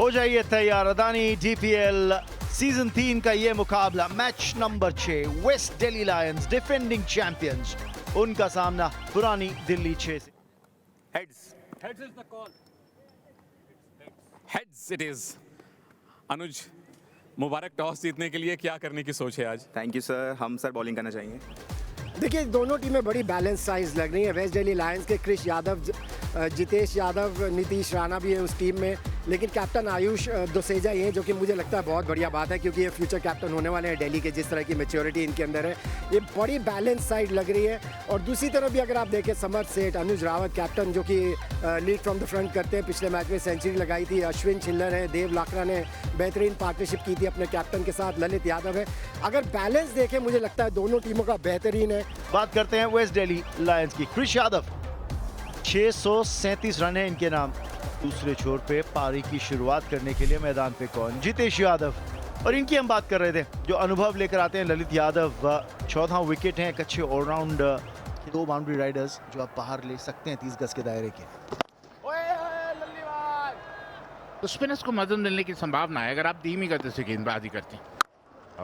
हो जाइए तैयार। अदानी DPL सीजन 3 का ये मुकाबला, match number 6, West Delhi Lions defending champions, उनका सामना पुरानी दिल्ली 6 से। Heads is the call. Heads it is. Anuj, Mubarak. Toss जीतने के लिए क्या करने की सोच है आज? Thank you sir. हम सर बॉलिंग करना चाहेंगे। देखिए, दोनों टीमें बड़ी बैलेंस साइज लग रही है। वेस्ट दिल्ली लायंस के क्रिश यादव, जितेश यादव, नीतीश राणा भी है उस टीम में, लेकिन कैप्टन आयुष दुसेजा ही हैं, जो कि मुझे लगता है बहुत बढ़िया बात है, क्योंकि ये फ्यूचर कैप्टन होने वाले हैं दिल्ली के। जिस तरह की मैच्योरिटी इनके अंदर है, ये बड़ी बैलेंस साइड लग रही है। और दूसरी तरफ भी अगर आप देखें, समर सेठ, अनुज रावत कैप्टन, जो कि लीड फ्रॉम द फ्रंट करते हैं, पिछले मैच में सेंचुरी लगाई थी। अश्विन छिल्लर है, देव लाकड़ा ने बेहतरीन पार्टनरशिप की थी अपने कैप्टन के साथ, ललित यादव है। अगर बैलेंस देखें, मुझे लगता है दोनों टीमों का बेहतरीन है। बात करते हैं वेस्ट दिल्ली लायंस की। क्रिश यादव 637 रन है इनके नाम। दूसरे छोर पे पारी की शुरुआत करने के लिए मैदान पे कौन? जितेश यादव। और इनकी हम बात कर रहे थे, जो अनुभव लेकर आते हैं, ललित यादव। 14वां विकेट हैं, एक अच्छे ऑलराउंड, 2 बाउंड्री राइडर्स जो आप बाहर ले सकते हैं 30 गज के दायरे के। तो स्पिनर्स को मदद मिलने की संभावना है अगर आप धीमी गति से गेंदबाजी करते हैं।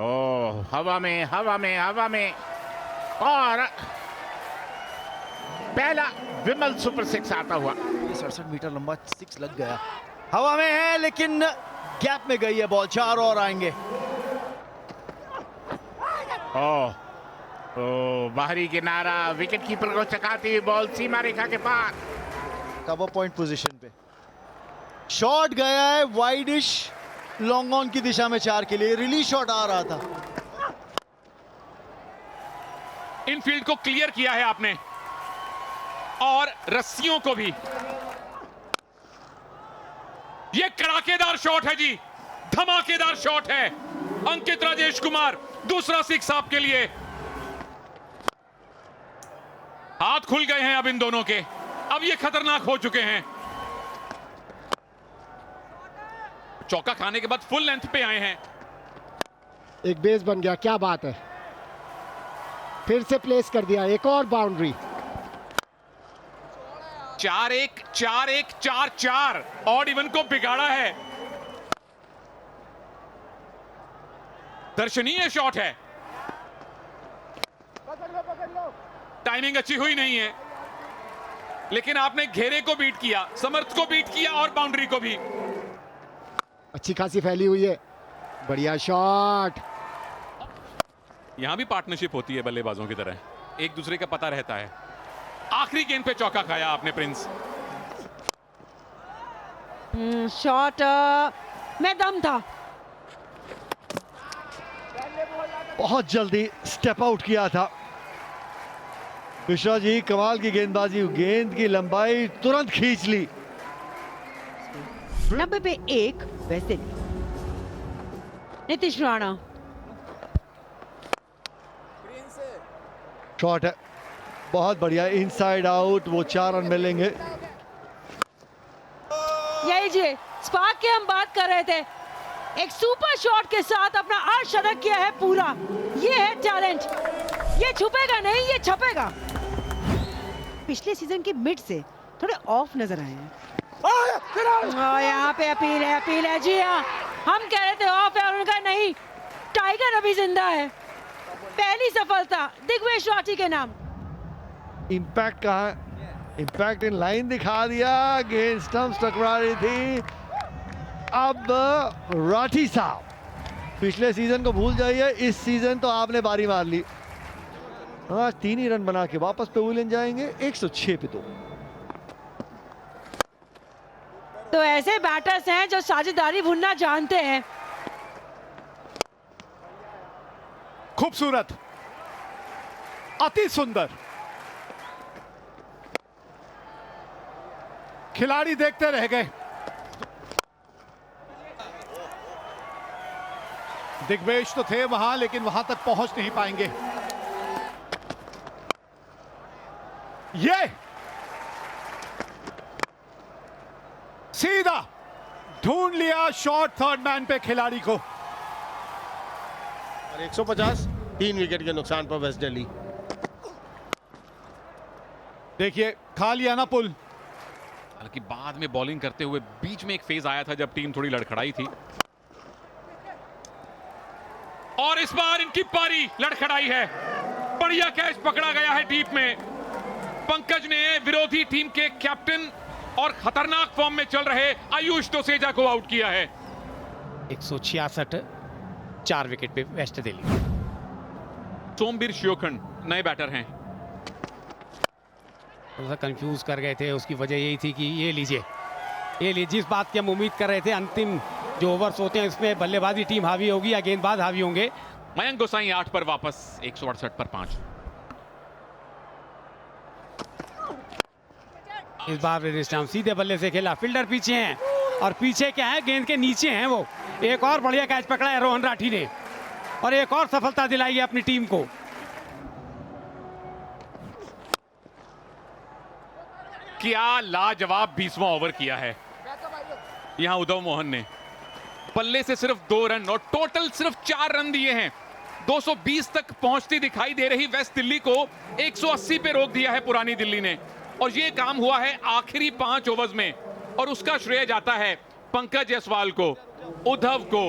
ओह, हवा में हवा में हवा में, और पहला विमल सुपर 6 आता हुआ। 67 मीटर लंबा 6 लग गया। हवा में है, लेकिन गैप में गई है बॉल। 4 और आएंगे। ओह, बाहरी किनारा, विकेट कीपर को चकाती हुई बॉल सीमा रेखा के पार। कवर पॉइंट पोजीशन पे शॉट गया है, वाइडिश लॉन्ग ऑन की दिशा में 4 के लिए। रिलीज शॉट आ रहा था। इनफील्ड को क्लियर किया है आपने, और रस्सियों को भी। ये कड़ाकेदार शॉट है जी, धमाकेदार शॉट है। अंकित राजेश कुमार, दूसरा 6 आपके लिए। हाथ खुल गए हैं अब इन दोनों के, अब ये खतरनाक हो चुके हैं। चौका खाने के बाद फुल लेंथ पे आए हैं। एक बेस बन गया, क्या बात है। फिर से प्लेस कर दिया, एक और बाउंड्री। 4-1, 4-1, 4-4, ऑड इवन को बिगाड़ा है। दर्शनीय शॉट है। टाइमिंग अच्छी हुई नहीं है, लेकिन आपने घेरे को बीट किया, समर्थ को बीट किया, और बाउंड्री को भी। अच्छी खासी फैली हुई है, बढ़िया शॉट। यहां भी पार्टनरशिप होती है बल्लेबाजों की तरह, एक दूसरे का पता रहता है। आखिरी गेंद पे चौका खाया आपने प्रिंस। शॉट में दम था। बहुत जल्दी स्टेप आउट किया था मिश्रा जी। कमाल की गेंदबाजी, गेंद की लंबाई तुरंत खींच ली। 90 पे 1 वैसे नीतीश राणा। शॉट है, बहुत बढ़िया, इनसाइड आउट। वो 4 रन मिलेंगे। यही जी स्पार्क की हम बात कर रहे थे। एक सुपर शॉट के साथ अपना अर्धशतक किया है पूरा। ये है टैलेंट, ये छुपेगा नहीं, ये छपेगा। पिछले सीजन के मिड से थोड़े ऑफ नजर आए हैं। यहाँ पे अपील है जी। हाँ, हम कह रहे थे ऑफ है, और उनका नहीं, टाइगर अभी जिंदा है। पहली सफलता दिग्वेश राठी के नाम। इम्पैक्ट कहाँ है? इम्पैक्ट इन लाइन दिखा दिया, गेंद स्टंप्स टकरा रही थी। अब राठी साहब, पिछले सीजन को भूल जाइए, इस सीजन तो आपने बारी मार ली। आज 3 ही रन बना के वापस पेविलियन जाएंगे, 106 पे 2। तो ऐसे बैटर्स हैं जो साझेदारी भुनना जानते हैं। खूबसूरत, अति सुंदर। खिलाड़ी देखते रह गए। दिग्वेश तो थे वहां, लेकिन वहां तक पहुंच नहीं पाएंगे। ये सीधा ढूंढ लिया शॉट थर्ड मैन पे खिलाड़ी को। और 150, 3 विकेट के नुकसान पर वेस्ट दिल्ली। देखिए, खा लिया ना पुल। हालांकि बाद में बॉलिंग करते हुए बीच में एक फेज आया था जब टीम थोड़ी लड़खड़ाई थी, और इस बार इनकी पारी लड़खड़ाई है। बढ़िया कैच पकड़ा गया है डीप में। पंकज ने विरोधी टीम के कैप्टन और खतरनाक फॉर्म में चल रहे आयुष दोसेजा को आउट किया है। 166 4 विकेट पे वेस्ट दिल्ली। सोमबीर शिवखंड नए बैटर हैं। थोड़ा सा कंफ्यूज कर गए थे, उसकी वजह यही थी कि ये लीजिए जिस बात की हम उम्मीद कर रहे थे, अंतिम जो ओवर्स होते हैं इसमें बल्लेबाजी टीम हावी होगी या गेंदबाज हावी होंगे। मयंक गोसाई 8 पर वापस, 168 पर 5। इस बार रिस्टाम सीधे बल्ले से खेला, फील्डर पीछे हैं और पीछे क्या है, गेंद के नीचे हैं वो। एक और बढ़िया कैच पकड़ा है रोहन राठी ने और एक और सफलता दिलाई है अपनी टीम को। क्या लाजवाब 20वां ओवर किया है यहां उद्धव मोहन ने। बल्ले से सिर्फ 2 रन और टोटल सिर्फ 4 रन दिए हैं। 220 तक पहुंचती दिखाई दे रही वेस्ट दिल्ली को 180 पे रोक दिया है पुरानी दिल्ली ने, और ये काम हुआ है आखिरी 5 ओवर्स में, और उसका श्रेय जाता है पंकज जायसवाल को, उद्धव को।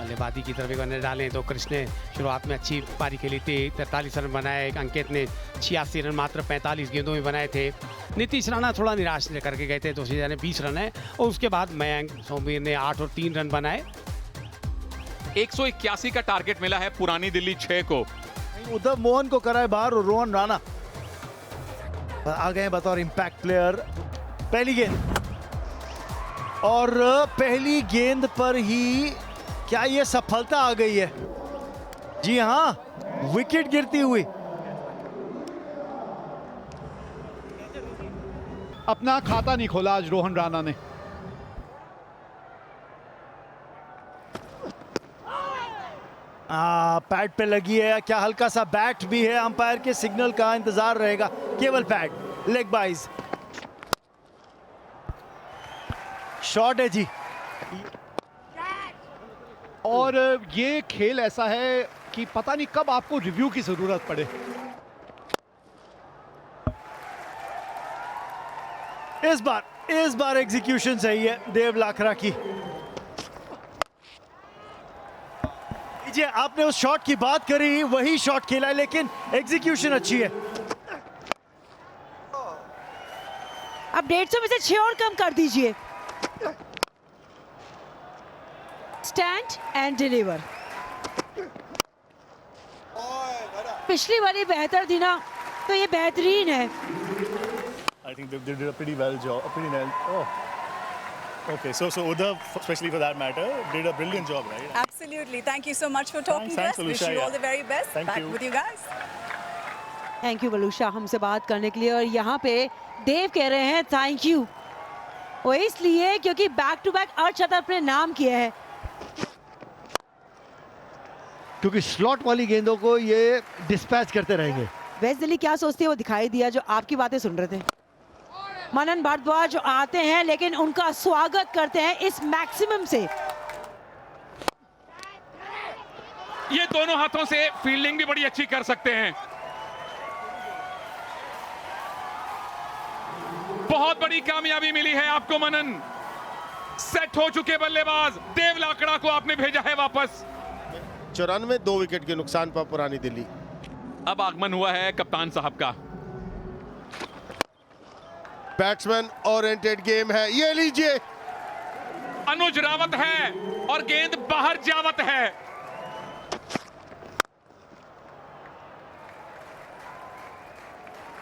बल्लेबाजी की तरफ एक रन डाले तो कृष्ण ने शुरुआत में अच्छी पारी खेली थी, 43 रन बनाए। अंकित ने 86 रन मात्र 45 गेंदों में बनाए थे। नीतीश राणा थोड़ा निराश करके गए थे, तो ने 20 रन है, और उसके बाद मयंक सोमवीर ने 8 और 3 रन बनाए। 181 का टारगेट मिला है पुरानी दिल्ली 6 को। उद्धव मोहन को कराए बाहर और रोहन राणा आ गए बतौर इंपैक्ट प्लेयर। पहली गेंद, और पहली गेंद पर ही क्या ये सफलता आ गई है? जी हां, विकेट गिरती हुई। अपना खाता नहीं खोला आज रोहन राणा ने। पैड पे लगी है, क्या हल्का सा बैट भी है? अंपायर के सिग्नल का इंतजार रहेगा, केवल पैड। लेग बाइज शॉट है जी। और ये खेल ऐसा है कि पता नहीं कब आपको रिव्यू की जरूरत पड़े। इस बार एग्जीक्यूशन सही है देव लाखरा की। जी, आपने उस शॉट की बात करी, वही शॉट खेला है, लेकिन एग्जीक्यूशन अच्छी है। अब 150 में से 6 और कम कर दीजिए। Stand and deliver. पिछली वाली बेहतर थी ना, तो ये बेहतरीन है। I think they did a pretty well job. Okay, so Uddhav, especially for that matter, did a brilliant job, right? Absolutely. Thank you so much for talking to us. Thanks, Wish you all the very best. Thank Back you. with you guys. Thank you Valusha हमसे बात करने के लिए। और यहाँ पे देव कह रहे हैं थैंक यू, वो इसलिए क्योंकि बैक टू बैक अर्धशतक अपने नाम किया है। क्योंकि स्लॉट वाली गेंदों को ये डिस्पैच करते रहेंगे। वेस्ट दिल्ली क्या सोचती है वो दिखाई दिया, जो आपकी बातें सुन रहे थे। मनन भारद्वाज आते हैं, लेकिन उनका स्वागत करते हैं इस मैक्सिमम से। ये दोनों हाथों से फील्डिंग भी बड़ी अच्छी कर सकते हैं। बहुत बड़ी कामयाबी मिली है आपको मनन। सेट हो चुके बल्लेबाज देव लाकड़ा को आपने भेजा है वापस। 94 2 विकेट के नुकसान पर पुरानी दिल्ली। अब आगमन हुआ है कप्तान साहब का। बैट्समैन ओरिएंटेड गेम है, ये लीजिए। अनुज रावत है और गेंद बाहर जावत है।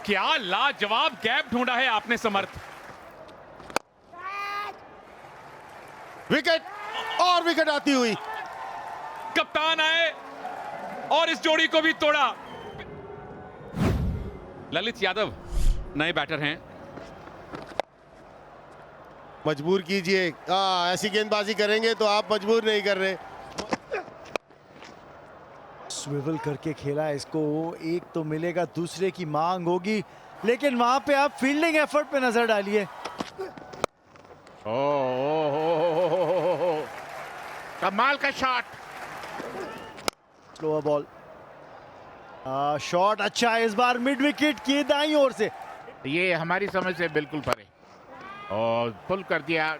क्या लाजवाब गैप ढूंढा है आपने समर्थ। विकेट, और विकेट आती हुई। कप्तान आए और इस जोड़ी को भी तोड़ा। ललित यादव नए बैटर हैं। मजबूर कीजिए, ऐसी गेंदबाजी करेंगे तो आप मजबूर नहीं कर रहे। स्विवल करके खेला इसको, एक तो मिलेगा, दूसरे की मांग होगी, लेकिन वहां पे आप फील्डिंग एफर्ट पे नजर डालिए। कमाल का शॉट। स्लोअर बॉल, शॉट अच्छा है इस बार मिड विकेट की दाईं ओर से। ये हमारी समझ से बिल्कुल परे। और पुल कर दिया,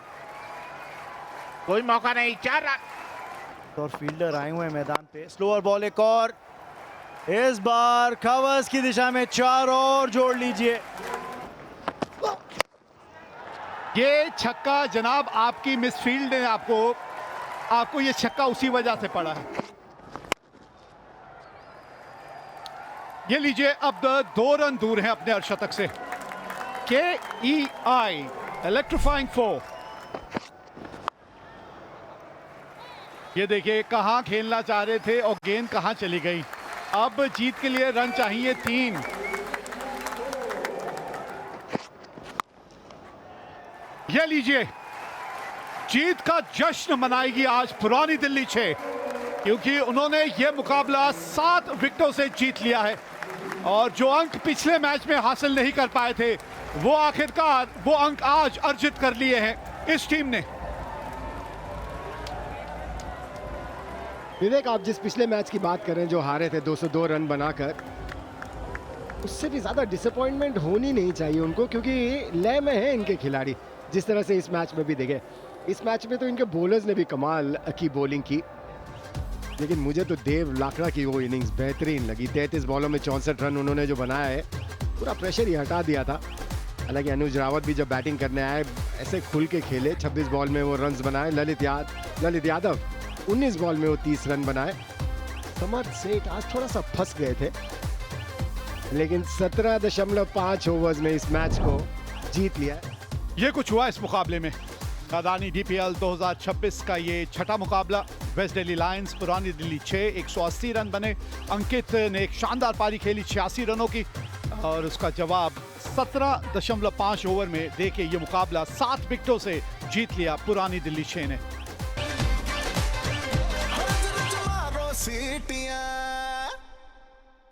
कोई मौका नहीं, 4 रन। और फील्डर आए हुए हैं मैदान पे। स्लोअर बॉल एक और, इस बार कवर्स की दिशा में 4 और जोड़ लीजिए। ये छक्का जनाब आपकी मिसफील्ड ने आपको ये छक्का उसी वजह से पड़ा है। ये लीजिए, अब 2 रन दूर हैं अपने अर्धशतक से। KEI electrifying 4। ये देखिए कहां खेलना चाह रहे थे और गेंद कहां चली गई। अब जीत के लिए रन चाहिए 3। ये लीजिए, जीत का जश्न मनाएगी आज पुरानी दिल्ली 6, क्योंकि उन्होंने ये मुकाबला 7 विकेटों से जीत लिया है। और जो अंक पिछले मैच में हासिल नहीं कर पाए थे, वो आखिरकार वो अंक आज अर्जित कर लिए हैं इस टीम ने। विवेक, आप जिस पिछले मैच की बात कर रहे हैं जो हारे थे 202 रन बनाकर, उससे भी ज्यादा डिसअपॉइंटमेंट होनी नहीं चाहिए उनको, क्योंकि लय में है इनके खिलाड़ी। जिस तरह से इस मैच में भी देखे, इस मैच में तो इनके बॉलर्स ने भी कमाल की बॉलिंग की, लेकिन मुझे तो देव लाकड़ा की वो इनिंग्स बेहतरीन लगी। 33 बॉलों में 64 रन उन्होंने जो बनाया है, पूरा प्रेशर ही हटा दिया था। हालांकि अनुज रावत भी जब बैटिंग करने आए ऐसे खुल के खेले, 26 बॉल में वो रन्स बनाए। ललित यादव 19 बॉल में वो 30 रन बनाए। समर्थ सेठ आज थोड़ा सा फंस गए थे, लेकिन 17.5 ओवर्स में इस मैच को जीत लिया। ये कुछ हुआ इस मुकाबले में। अदानी DPL 2026 का ये छठा मुकाबला। वेस्ट दिल्ली लायंस पुरानी दिल्ली 6, 180 रन बने। अंकित ने एक शानदार पारी खेली 86 रनों की, और उसका जवाब 17.5 ओवर में देके ये मुकाबला 7 विकेटों से जीत लिया पुरानी दिल्ली 6 ने।